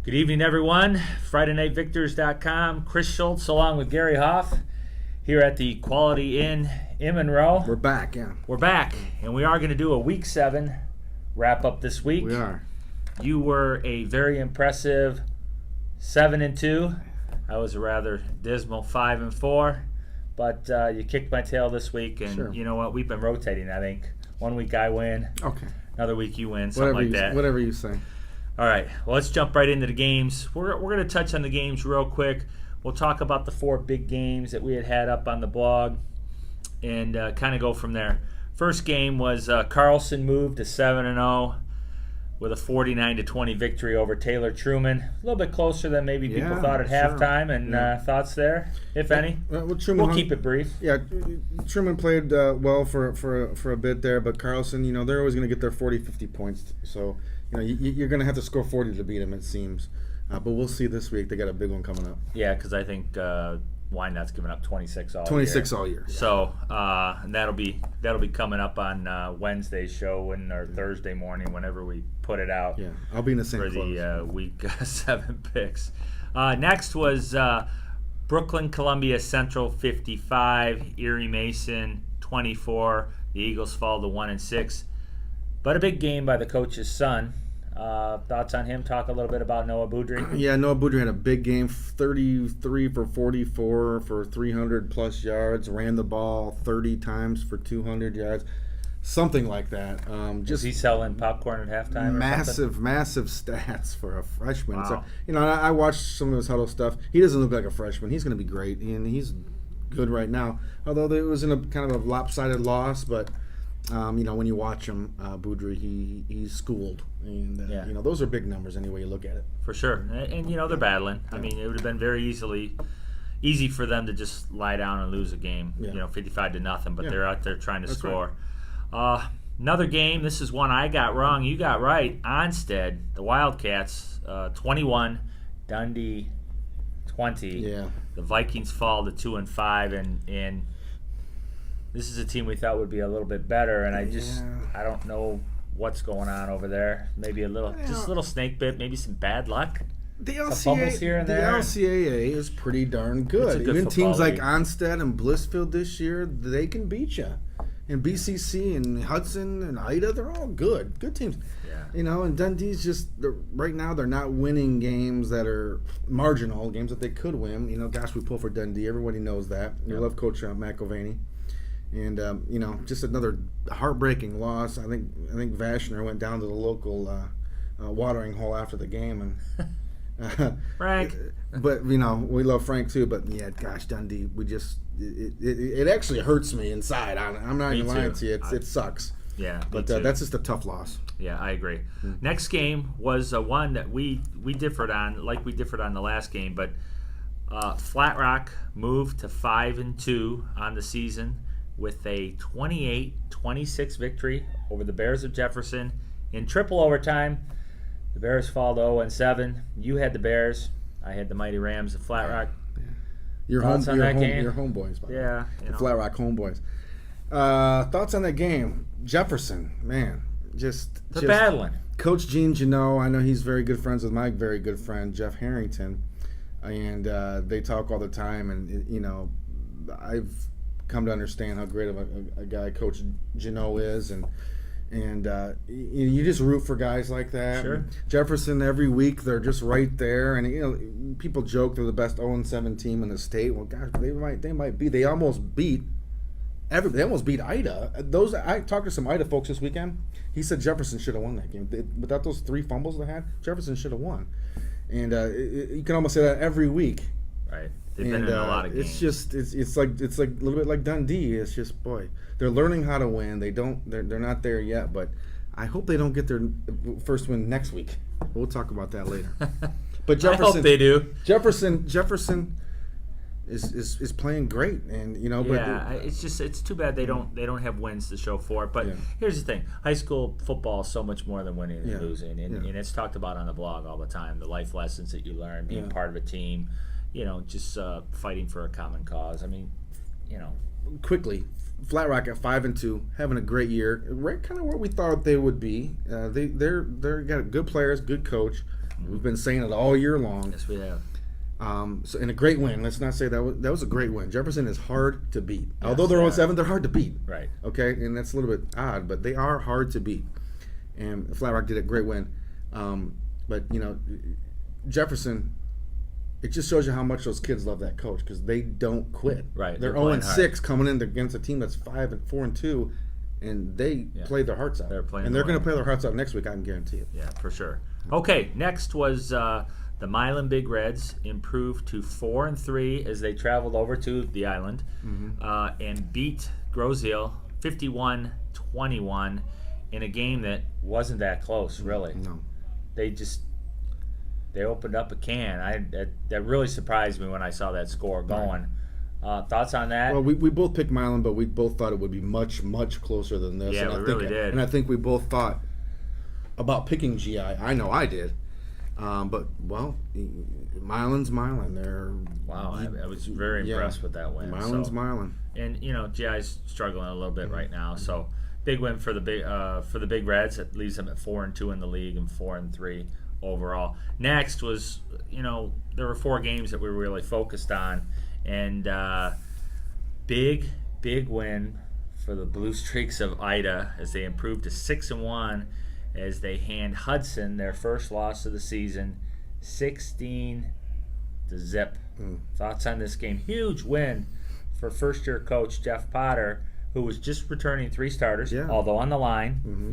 Good evening, everyone. FridayNightVictors.com. Chris Schultz along with Gary Hoff here at the Quality Inn in Monroe. We're back, yeah. We're back, and we are going to do a Week 7 wrap-up this week. We are. You were a very impressive 7-2. I was a rather dismal 5-4, but you kicked my tail this week, and Sure. You know what? We've been rotating, I think. One week I win. Okay. Another week you win, something like that. Whatever you say. All right, well, let's jump right into the games. We're going to touch on the games real quick. We'll talk about the 4 big games that we had up on the blog and kind of go from there. First game was Carlson moved to 7-0 with a 49-20 victory over Taylor Truman. A little bit closer than maybe people thought at halftime. And thoughts there, if any? Well, Truman we'll keep it brief. Yeah, Truman played well for a bit there, but Carlson, they're always going to get their 40, 50 points. So, you're going to have to score 40 to beat them, it seems. But we'll see this week. They got a big one coming up. Yeah, because I think Wynot's given up 26 all year. 26 all year. Yeah. So and that'll be coming up on Wednesday's show or Thursday morning, whenever we put it out. Yeah, I'll be in the same for clothes. The Week 7 picks. Next was Brooklyn Columbia Central 55, Erie Mason 24. The Eagles fall to 1-6. But a big game by the coach's son. Thoughts on him? Talk a little bit about Noah Boudry. Yeah, Noah Boudry had a big game, 33 for 44 for 300-plus yards, ran the ball 30 times for 200 yards, something like that. Is he selling popcorn at halftime massive stats for a freshman. Wow. So, I watched some of his huddle stuff. He doesn't look like a freshman. He's going to be great, and he's good right now, although it was in a kind of a lopsided loss, but when you watch him, Boudry, he's schooled, and those are big numbers any way you look at it. For sure, and they're battling. I mean, it would have been very easy for them to just lie down and lose a game, 55-0. But they're out there trying to score. Right. Another game. This is one I got wrong. You got right. Onstead, the Wildcats, 21, Dundee, 20. Yeah. The Vikings fall to 2-5, and this is a team we thought would be a little bit better, and I don't know what's going on over there. Maybe a little snake bit, maybe some bad luck. The some fumbles here and there. LCAA is pretty darn good. Even teams like Onstead and Blissfield this year, they can beat you. And BCC and Hudson and Ida, they're all good teams. Yeah. And Dundee's right now they're not winning games that are marginal, games that they could win. We pull for Dundee. Everybody knows that. We love Coach McElvaney. And just another heartbreaking loss. I think Vashner went down to the local watering hole after the game, and Frank. But we love Frank too. But yeah, gosh, Dundee, it actually hurts me inside. I'm not even lying to you. It sucks. Yeah, but that's just a tough loss. Yeah, I agree. Next game was one that we differed on, like we differed on the last game. But Flat Rock moved to 5-2 on the season, with a 28-26 victory over the Bears of Jefferson in triple overtime. The Bears fall to 0-7. You had the Bears. I had the Mighty Rams of Flat Rock. Yeah. Your homeboys. Yeah. The Flat Rock homeboys. Thoughts on that game? Jefferson, man. They're battling. Coach Gene Janot, I know he's very good friends with my very good friend, Jeff Harrington. And they talk all the time. And, I've come to understand how great of a guy Coach Janot is, and you just root for guys like that. Sure. Jefferson, every week they're just right there, and people joke they're the best 0-7 team in the state. Well, gosh, they might be. They almost beat Ida. I talked to some Ida folks this weekend. He said Jefferson should have won that game. Without those 3 fumbles they had, Jefferson should have won. And you can almost say that every week. Right. They've been in a lot of games. It's like a little bit like Dundee. It's just, boy, they're learning how to win. They're not there yet, but I hope they don't get their first win next week. We'll talk about that later. But Jefferson, I hope they do. Jefferson is playing great, and it's too bad they don't have wins to show for it. But here's the thing: high school football is so much more than winning and losing, and it's talked about on the blog all the time. The life lessons that you learn, being part of a team. Just fighting for a common cause. I mean, Quickly, Flat Rock at 5-2, having a great year, right kind of where we thought they would be. They're got good players, good coach. We've been saying it all year long. Yes, we have. So, and a great win. Let's not say that was a great win. Jefferson is hard to beat. Yes, Although they're 0-7, they're hard to beat. Right. Okay, and that's a little bit odd, but they are hard to beat. And Flat Rock did a great win. But, Jefferson, it just shows you how much those kids love that coach because they don't quit. Right. They're 0-6 coming in against a team that's 4-2, and they played their hearts out. They're playing, and they're going to play their hearts out next week. I can guarantee it. Yeah, for sure. Okay, next was the Milan Big Reds improved to 4-3 as they traveled over to the island and beat Grosseal 51-21 in a game that wasn't that close, really. No. They opened up a can. That really surprised me when I saw that score going. Thoughts on that? Well, we both picked Milan, but we both thought it would be much, much closer than this. Yeah, we really did. And I think we both thought about picking GI. I know I did. But, well, Milan's Milan. I was very impressed with that win. Milan's Milan. And, GI's struggling a little bit right now. So, big win for the Big Reds. That leaves them at 4-2 in the league and 4-3 overall. Next was, there were 4 games that we were really focused on. And big win for the Blue Streaks of Ida as they improved to 6-1 as they hand Hudson their first loss of the season, 16-0. Thoughts on this game? Huge win for first-year coach Jeff Potter, who was just returning 3 starters, although on the line,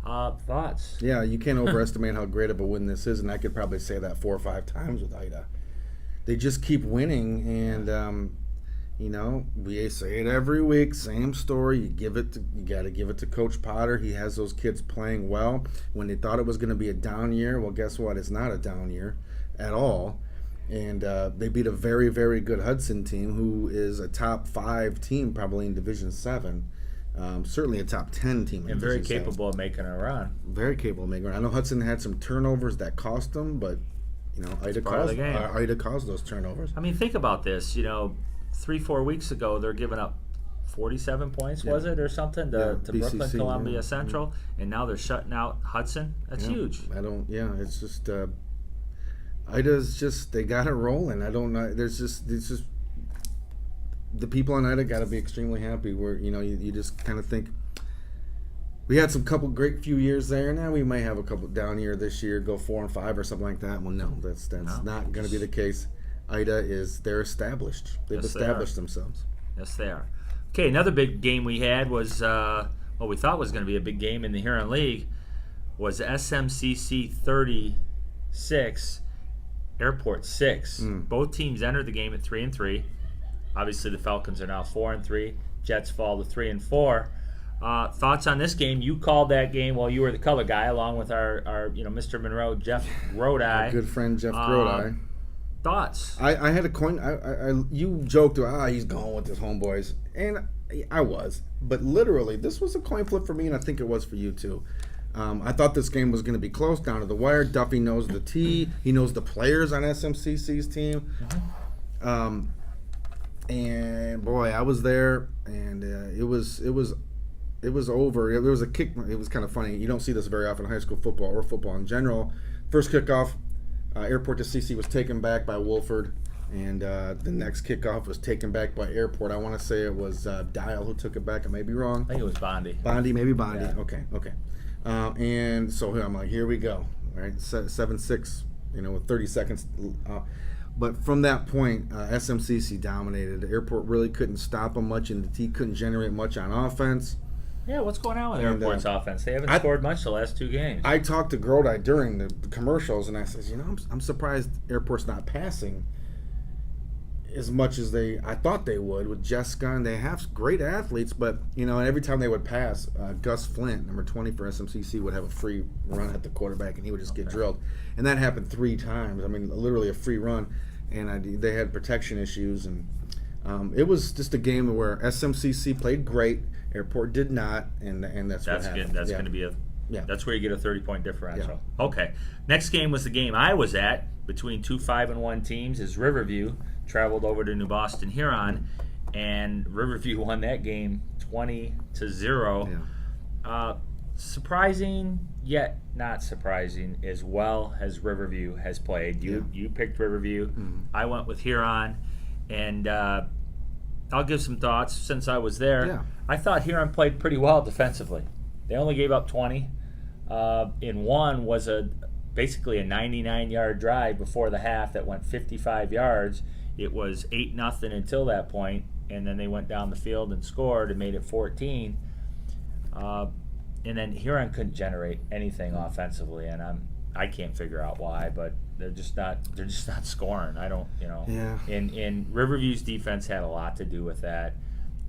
thoughts? Yeah, you can't overestimate how great of a win this is, and I could probably say that 4 or 5 times with Ida. They just keep winning, and we say it every week, same story. You got to give it to Coach Potter. He has those kids playing well. When they thought it was going to be a down year, well, guess what? It's not a down year at all. And they beat a very, very good Hudson team, who is a top 5 team probably in Division 7. Certainly a top 10 team. And very capable of making a run. Very capable of making a run. I know Hudson had some turnovers that cost them, but Ida caused those turnovers. I mean, think about this. 3-4 weeks ago, they're giving up 47 points, was it, or something, to BCC, Brooklyn Columbia Central, and now they're shutting out Hudson. That's huge. It's just Ida's just, they got it rolling. I don't know. It's just the people on Ida got to be extremely happy. Where you just kind of think. We had some couple great few years there. Now we may have a couple down year this year, go 4-5 or something like that. Well, no, that's not going to be the case. Ida they're established. They've established themselves. Yes, they are. Okay, another big game we had was what we thought was going to be a big game in the Huron League was SMCC 36, Airport 6. Both teams entered the game at 3-3. Obviously, the Falcons are now 4-3. Jets fall to 3-4. Thoughts on this game? You called that game. Well, you were the color guy, along with our Mr. Monroe, Jeff Grodi. Our good friend Jeff Grodi. Thoughts? I had a coin. You joked, he's going with his homeboys, and I was. But literally, this was a coin flip for me, and I think it was for you too. I thought this game was going to be close, down to the wire. Duffy knows the T. He knows the players on SMCC's team. And boy, I was there, and it was over. There was a kick. It was kind of funny. You don't see this very often in high school football or football in general. First kickoff, Airport to CC was taken back by Wolford, and the next kickoff was taken back by Airport. I want to say it was Dial who took it back. I may be wrong. I think it was Bondi. Maybe Bondi. Yeah. Okay. And so I'm like, here we go. All right, 7-6. With 30 seconds. But from that point, SMCC dominated. The Airport really couldn't stop them much, and the T couldn't generate much on offense. Yeah, what's going on with Airport's offense? They haven't scored much the last 2 games. I talked to Grodi during the commercials, and I says, I'm surprised Airport's not passing as much as I thought they would with Jessica, and they have great athletes, but, and every time they would pass, Gus Flint, number 20 for SMCC, would have a free run at the quarterback, and he would just get drilled. And that happened 3 times. I mean, literally a free run, and they had protection issues, and it was just a game where SMCC played great, Airport did not, and that's what happened. That's going to be that's where you get a 30-point differential. Yeah. Okay. Next game was the game I was at between 2 5-1 teams as Riverview traveled over to New Boston Huron, and Riverview won that game 20-0. Yeah. surprising yet not surprising as well as Riverview has played. You picked Riverview. Mm-hmm. I went with Huron, and I'll give some thoughts since I was there. Yeah. I thought Huron played pretty well defensively. They only gave up 20. In one was basically a 99-yard drive before the half that went 55 yards. It was 8-0 until that point, and then they went down the field and scored and made it 14. And then Huron couldn't generate anything offensively, and I can't figure out why, but they're just not scoring. I don't, Yeah. And Riverview's defense had a lot to do with that.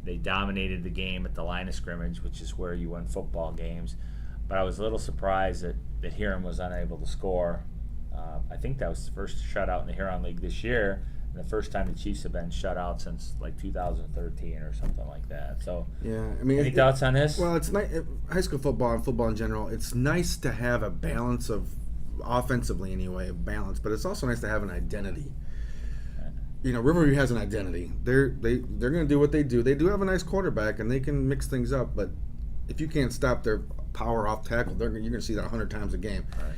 They dominated the game at the line of scrimmage, which is where you win football games. But I was a little surprised that Huron was unable to score. I think that was the first shutout in the Huron League this year, and the first time the Chiefs have been shut out since like 2013 or something like that. So, yeah, I mean, any thoughts on this? Well, it's nice. High school football and football in general, it's nice to have a balance of, offensively anyway, a balance, but it's also nice to have an identity. Riverview has an identity. They're going to do what they do. They do have a nice quarterback, and they can mix things up. But if you can't stop their power off tackle, you're going to see that 100 times a game. Right.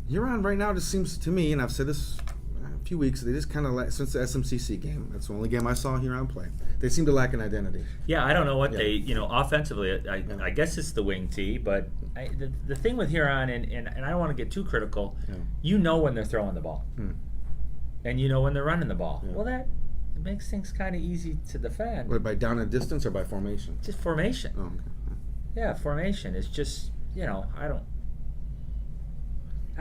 Huron right now just seems to me, and I've said this a few weeks, they just kind of since the SMCC game. That's the only game I saw Huron play. They seem to lack an identity. Yeah, I don't know what they, offensively. I guess it's the wing tee, but the thing with Huron, and I don't want to get too critical. Yeah. When they're throwing the ball. And when they're running the ball. Yeah. Well, it makes things kind of easy to defend. But by down and distance or by formation? Just formation. Oh, okay. Yeah, formation. It's just, I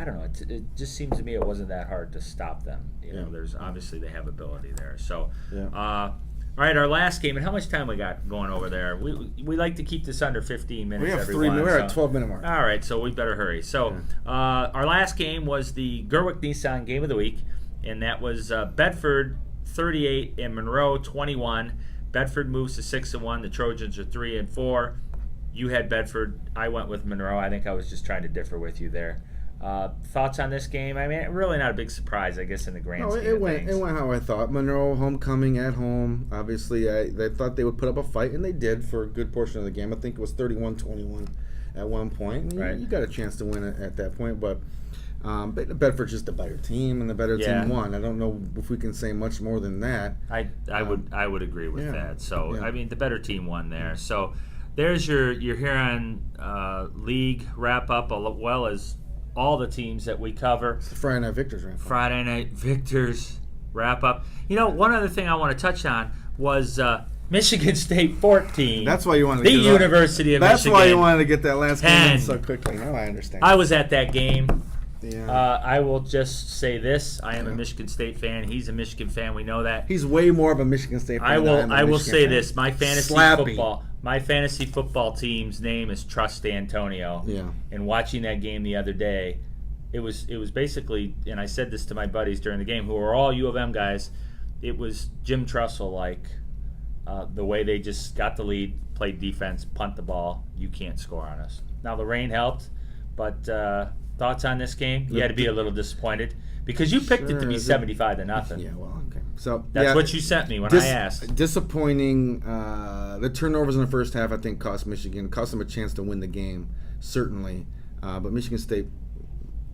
don't know. It just seems to me it wasn't that hard to stop them. There's obviously they have ability there. So, all right, our last game, and how much time we got going over there? We like to keep this under 15 minutes. We have everyone, 3 minutes. We're at 12-minute mark. All right, so we better hurry. So, our last game was the Gerwick-Nissan Game of the Week. And that was Bedford 38 and Monroe 21. Bedford moves to 6-1. The Trojans are 3-4. You had Bedford. I went with Monroe. I think I was just trying to differ with you there. Thoughts on this game? I mean, really not a big surprise, I guess, in the grand scheme of things. It went how I thought. Monroe homecoming at home. Obviously, they thought they would put up a fight, and they did for a good portion of the game. I think it was 31-21 at one point. And right. You got a chance to win it at that point, but Bedford's just a better team, and the better team won. I don't know if we can say much more than that. I would agree with that. So I mean, the better team won there. So there's your Huron League wrap up, as well as all the teams that we cover. It's the Friday Night Victors wrap up. Friday Night Victors wrap up. One other thing I want to touch on was Michigan State 14. That's why you wanted to get University of Michigan. That's why you wanted to get that last game in so quickly. Now I understand. I was at that game. Yeah. I will just say this: I am a Michigan State fan. He's a Michigan fan. We know that. He's way more of a Michigan State fan. I will say this: my fantasy football team's name is Trust Antonio. Yeah. And watching that game the other day, it was basically, and I said this to my buddies during the game, who are all U of M guys. It was Jim Trussell like the way they just got the lead, played defense, punt the ball. You can't score on us. Now the rain helped, but. Thoughts on this game? You had to be a little disappointed because you picked it to be 75-0. Yeah, well, okay. So that's what you sent me when I asked. Disappointing. The turnovers in the first half, I think, cost them a chance to win the game, certainly. But Michigan State,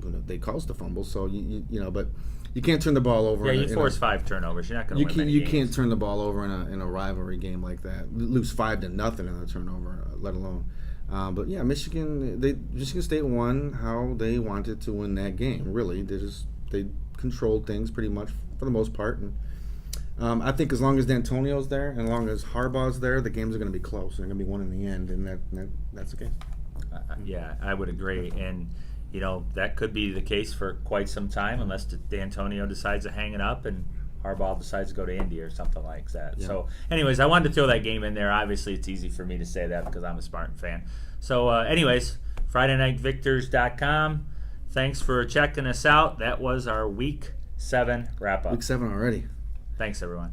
they caused the fumble, so but you can't turn the ball over. Yeah, you force 5 turnovers. You're not going to win many games. Can't turn the ball over in a rivalry game like that. Lose 5-0 in a turnover, let alone. But yeah, Michigan State won how they wanted to win that game. Really, they controlled things pretty much for the most part. And I think as long as D'Antonio's there and as long as Harbaugh's there, the games are going to be close. They're going to be won in the end, and that's okay. Yeah, I would agree. And that could be the case for quite some time, unless D'Antonio decides to hang it up and Harbaugh decides to go to Indy or something like that. Yeah. So, anyways, I wanted to throw that game in there. Obviously, it's easy for me to say that because I'm a Spartan fan. So, anyways, FridayNightVictors.com. Thanks for checking us out. That was our Week 7 wrap-up. Week 7 already. Thanks, everyone.